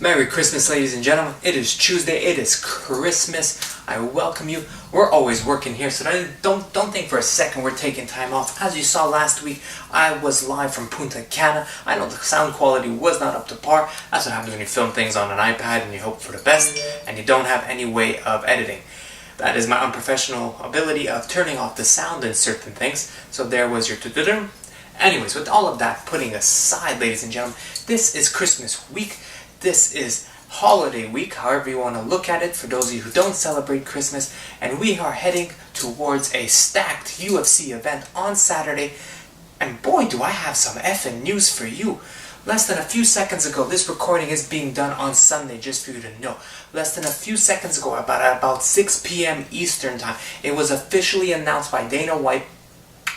Merry Christmas, ladies and gentlemen. It is Tuesday. It is Christmas. I welcome you. We're always working here, so don't think for a second we're taking time off. As you saw last week, I was live from Punta Cana. I know the sound quality was not up to par. That's what happens when you film things on an iPad and you hope for the best and you don't have any way of editing. That is my unprofessional ability of turning off the sound in certain things. So there was your tutorial. Anyways, with all of that putting aside, ladies and gentlemen, this is Christmas week. This is holiday week, however you want to look at it, for those of you who don't celebrate Christmas, and we are heading towards a stacked UFC event on Saturday, and boy do I have some effing news for you. Less than a few seconds ago, this recording is being done on Sunday, just for you to know. Less than a few seconds ago, about 6 p.m. Eastern Time, it was officially announced by Dana White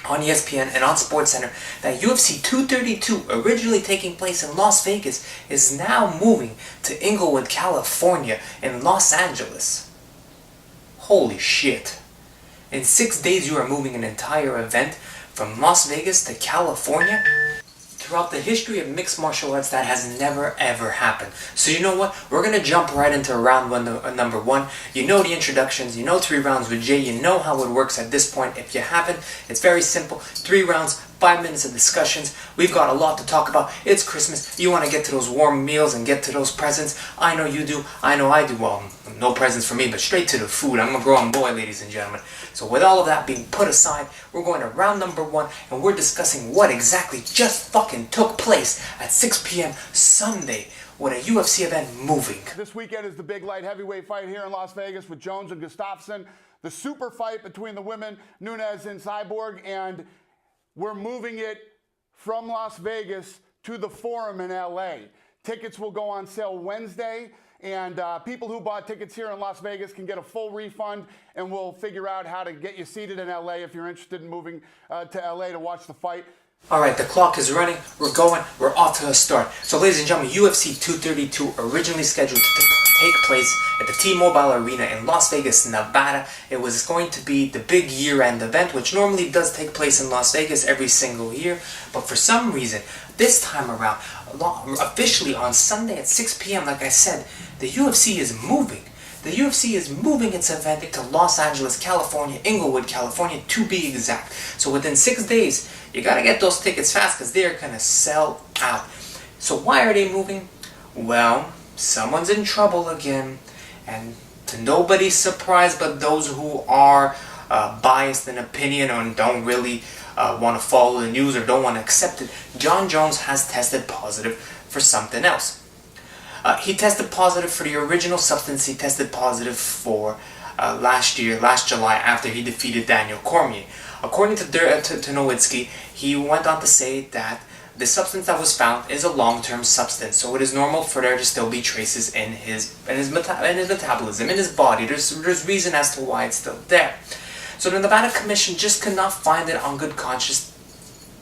on ESPN and on SportsCenter that UFC 232, originally taking place in Las Vegas, is now moving to Inglewood, California in Los Angeles. Holy shit. In 6 days you are moving an entire event from Las Vegas to California? Throughout the history of mixed martial arts, that has never ever happened. So you know what? We're going to jump right into round one, number one. You know the introductions, you know 3 rounds with Jay, you know how it works at this point. If you haven't, it's very simple. 3 rounds, 5 minutes of discussions. We've got a lot to talk about. It's Christmas. You want to get to those warm meals and get to those presents. I know you do. I know I do. Well, no presents for me, but straight to the food. I'm a grown boy, ladies and gentlemen. So with all of that being put aside, we're going to round number 1, and we're discussing what exactly just fucking took place at 6 p.m. Sunday with a UFC event moving. This weekend is the big light heavyweight fight here in Las Vegas with Jones and Gustafsson. The super fight between the women, Nunes and Cyborg, and we're moving it from Las Vegas to the Forum in LA. Tickets will go on sale Wednesday, and people who bought tickets here in Las Vegas can get a full refund, and we'll figure out how to get you seated in LA if you're interested in moving to LA to watch the fight. Alright, the clock is running, we're going, we're off to a start. So ladies and gentlemen, UFC 232, originally scheduled to take place at the T-Mobile Arena in Las Vegas, Nevada. It was going to be the big year-end event, which normally does take place in Las Vegas every single year. But for some reason, this time around, officially on Sunday at 6 p.m., like I said, the UFC is moving. The UFC is moving its event to Los Angeles, California, Inglewood, California, to be exact. So within 6 days, you gotta get those tickets fast because they're gonna sell out. So why are they moving? Well, someone's in trouble again, and to nobody's surprise but those who are biased in opinion or don't really want to follow the news or don't want to accept it, Jon Jones has tested positive for something else. He tested positive for the original substance he tested positive for last July, after he defeated Daniel Cormier. According to Nowitzki, he went on to say that the substance that was found is a long-term substance, so it is normal for there to still be traces in his metabolism, in his body. There's reason as to why it's still there. So the Nevada Commission just could not find it on good conscience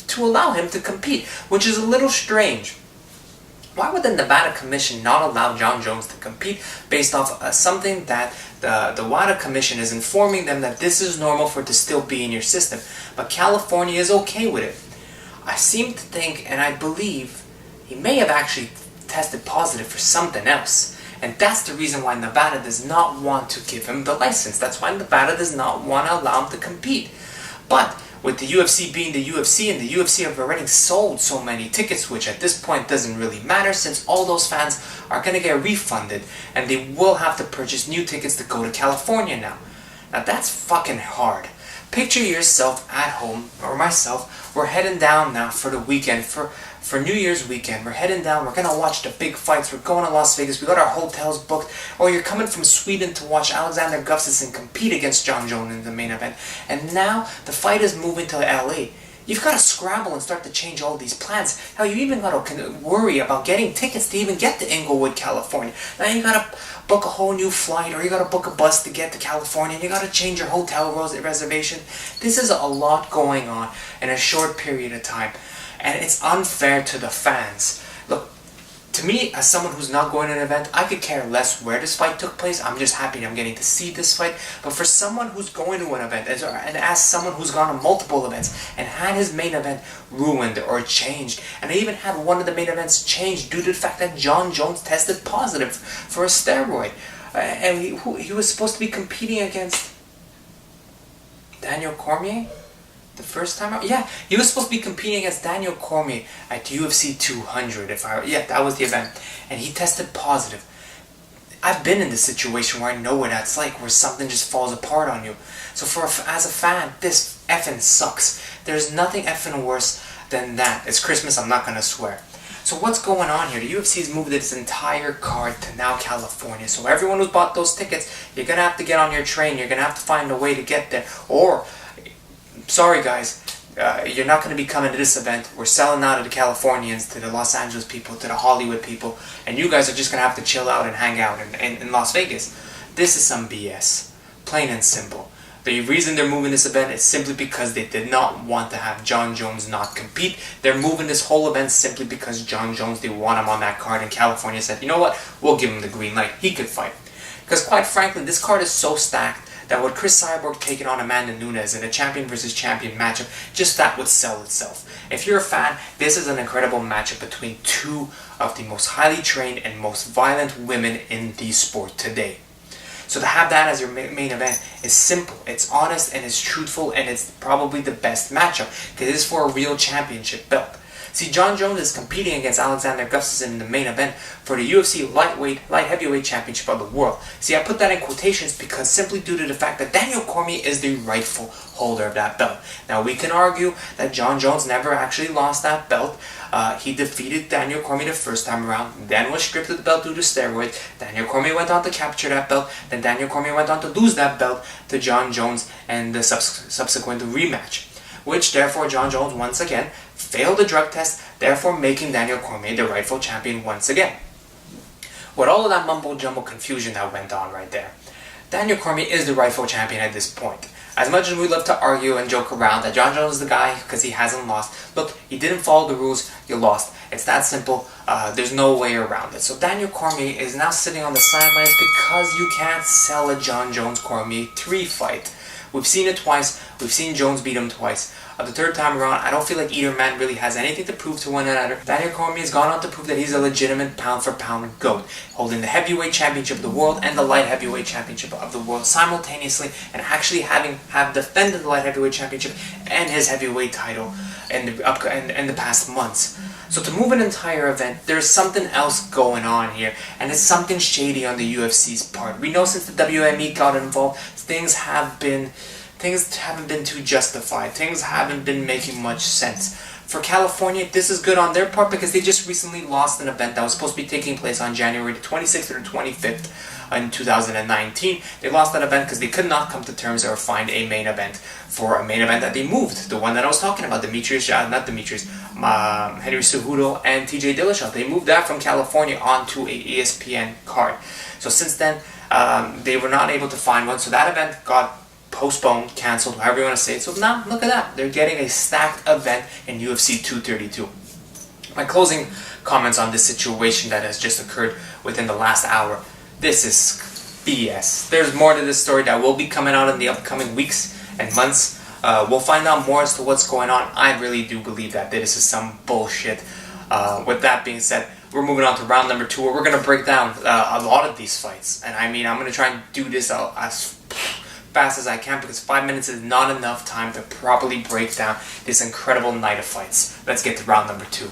to allow him to compete, which is a little strange. Why would the Nevada Commission not allow Jon Jones to compete based off something that the Nevada Commission is informing them that this is normal for it to still be in your system, but California is okay with it? I seem to think, and I believe, he may have actually tested positive for something else. And that's the reason why Nevada does not want to give him the license. That's why Nevada does not want to allow him to compete. But with the UFC being the UFC, and the UFC have already sold so many tickets, which at this point doesn't really matter since all those fans are going to get refunded and they will have to purchase new tickets to go to California now. Now that's fucking hard. Picture yourself at home, or myself, we're heading down now for the weekend, for New Year's weekend. We're heading down, we're going to watch the big fights, we're going to Las Vegas, we got our hotels booked, or you're coming from Sweden to watch Alexander Gustafsson compete against Jon Jones in the main event, and now the fight is moving to LA. You've got to scramble and start to change all these plans. Hell, you even got to worry about getting tickets to even get to Inglewood, California. Now you got to book a whole new flight, or you got to book a bus to get to California, and you got to change your hotel reservation. This is a lot going on in a short period of time, and it's unfair to the fans. Look, To me, as someone who's not going to an event, I could care less where this fight took place. I'm just happy I'm getting to see this fight. But for someone who's going to an event, and as someone who's gone to multiple events and had his main event ruined or changed, and I even had one of the main events changed due to the fact that Jon Jones tested positive for a steroid. And he was supposed to be competing against Daniel Cormier the first time out. Yeah, he was supposed to be competing against Daniel Cormier at UFC 200. That was the event, and he tested positive. I've been in this situation where I know what that's like, where something just falls apart on you. So as a fan, this effing sucks. There's nothing effing worse than that. It's Christmas. I'm not gonna swear. So what's going on here? The UFC's moved its entire card to now California. So everyone who's bought those tickets, you're gonna have to get on your train. You're gonna have to find a way to get there, or sorry guys, you're not going to be coming to this event. We're selling out to the Californians, to the Los Angeles people, to the Hollywood people, and you guys are just going to have to chill out and hang out in Las Vegas. This is some BS. Plain and simple. The reason they're moving this event is simply because they did not want to have Jon Jones not compete. They're moving this whole event simply because Jon Jones, they want him on that card, and California said, you know what, we'll give him the green light. He could fight. Because quite frankly, this card is so stacked that with Chris Cyborg taking on Amanda Nunes in a champion versus champion matchup, just that would sell itself. If you're a fan, this is an incredible matchup between two of the most highly trained and most violent women in the sport today. So to have that as your main event is simple, it's honest, and it's truthful, and it's probably the best matchup because it is for a real championship belt. See, Jon Jones is competing against Alexander Gustafsson in the main event for the UFC light heavyweight championship of the world. See, I put that in quotations because simply due to the fact that Daniel Cormier is the rightful holder of that belt. Now, we can argue that Jon Jones never actually lost that belt. He defeated Daniel Cormier the first time around, then was stripped of the belt due to steroids. Daniel Cormier went on to capture that belt, then Daniel Cormier went on to lose that belt to Jon Jones and the subsequent rematch, which therefore Jon Jones once again failed the drug test, therefore making Daniel Cormier the rightful champion once again. With all of that mumbo-jumbo confusion that went on right there, Daniel Cormier is the rightful champion at this point. As much as we love to argue and joke around that Jon Jones is the guy because he hasn't lost, look, he didn't follow the rules, you lost. It's that simple. There's no way around it. So Daniel Cormier is now sitting on the sidelines because you can't sell a Jon Jones Cormier 3 fight. We've seen it twice. We've seen Jones beat him twice. The third time around, I don't feel like either man really has anything to prove to one another. Daniel Cormier has gone on to prove that he's a legitimate pound-for-pound GOAT, holding the heavyweight championship of the world and the light heavyweight championship of the world simultaneously, and actually have defended the light heavyweight championship and his heavyweight title in the past months. So to move an entire event, there's something else going on here, and it's something shady on the UFC's part. We know since the WME got involved, things haven't been too justified. Things haven't been making much sense. For California, this is good on their part because they just recently lost an event that was supposed to be taking place on January the 26th or the 25th in 2019. They lost that event because they could not come to terms or find a main event for a main event that they moved. The one that I was talking about, Henry Cejudo and TJ Dillashaw. They moved that from California onto a ESPN card. So since then, they were not able to find one. So that event got postponed, cancelled, however you want to say it. So now, look at that. They're getting a stacked event in UFC 232. My closing comments on this situation that has just occurred within the last hour. This is BS. There's more to this story that will be coming out in the upcoming weeks and months. We'll find out more as to what's going on. I really do believe that this is some bullshit. With that being said, we're moving on to round number 2, where we're going to break down a lot of these fights. And I mean, I'm going to try and do this as fast as I can because 5 minutes is not enough time to properly break down this incredible night of fights. Let's get to round number 2.